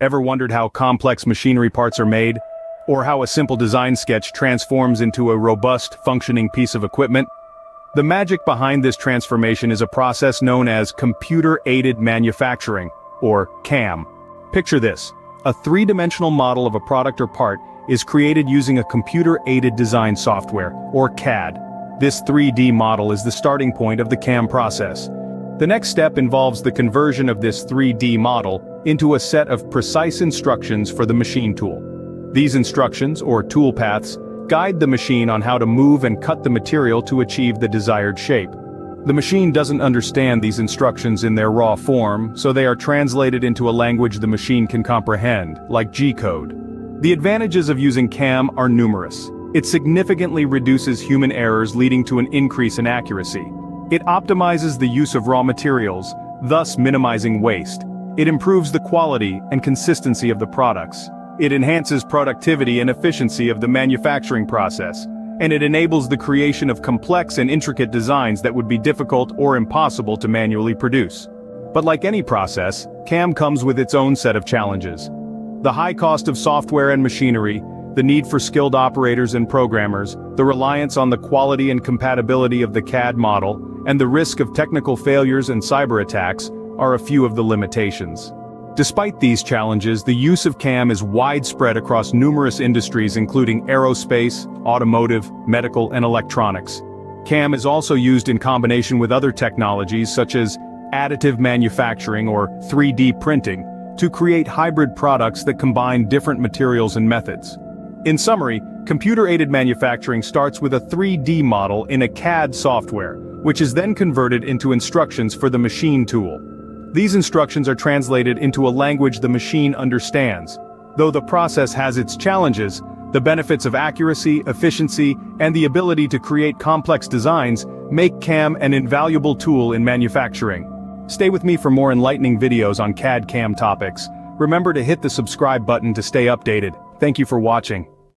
Ever wondered how complex machinery parts are made? Or how a simple design sketch transforms into a robust, functioning piece of equipment? The magic behind this transformation is a process known as computer-aided manufacturing, or CAM. Picture this: a three-dimensional model of a product or part is created using a computer-aided design software, or CAD. This 3D model is the starting point of the CAM process. The next step involves the conversion of this 3D model into a set of precise instructions for the machine tool. These instructions, or tool paths, guide the machine on how to move and cut the material to achieve the desired shape. The machine doesn't understand these instructions in their raw form, so they are translated into a language the machine can comprehend, like G-code. The advantages of using CAM are numerous. It significantly reduces human errors, leading to an increase in accuracy. It optimizes the use of raw materials, thus minimizing waste. It improves the quality and consistency of the products. It enhances productivity and efficiency of the manufacturing process, and it enables the creation of complex and intricate designs that would be difficult or impossible to manually produce. But like any process, CAM comes with its own set of challenges. The high cost of software and machinery, the need for skilled operators and programmers, the reliance on the quality and compatibility of the CAD model, and the risk of technical failures and cyber attacks are a few of the limitations. Despite these challenges, the use of CAM is widespread across numerous industries including aerospace, automotive, medical, and electronics. CAM is also used in combination with other technologies such as additive manufacturing or 3D printing to create hybrid products that combine different materials and methods. In summary, computer-aided manufacturing starts with a 3D model in a CAD software, which is then converted into instructions for the machine tool. These instructions are translated into a language the machine understands. Though the process has its challenges, the benefits of accuracy, efficiency, and the ability to create complex designs make CAM an invaluable tool in manufacturing. Stay with me for more enlightening videos on CAD/CAM topics. Remember to hit the subscribe button to stay updated. Thank you for watching.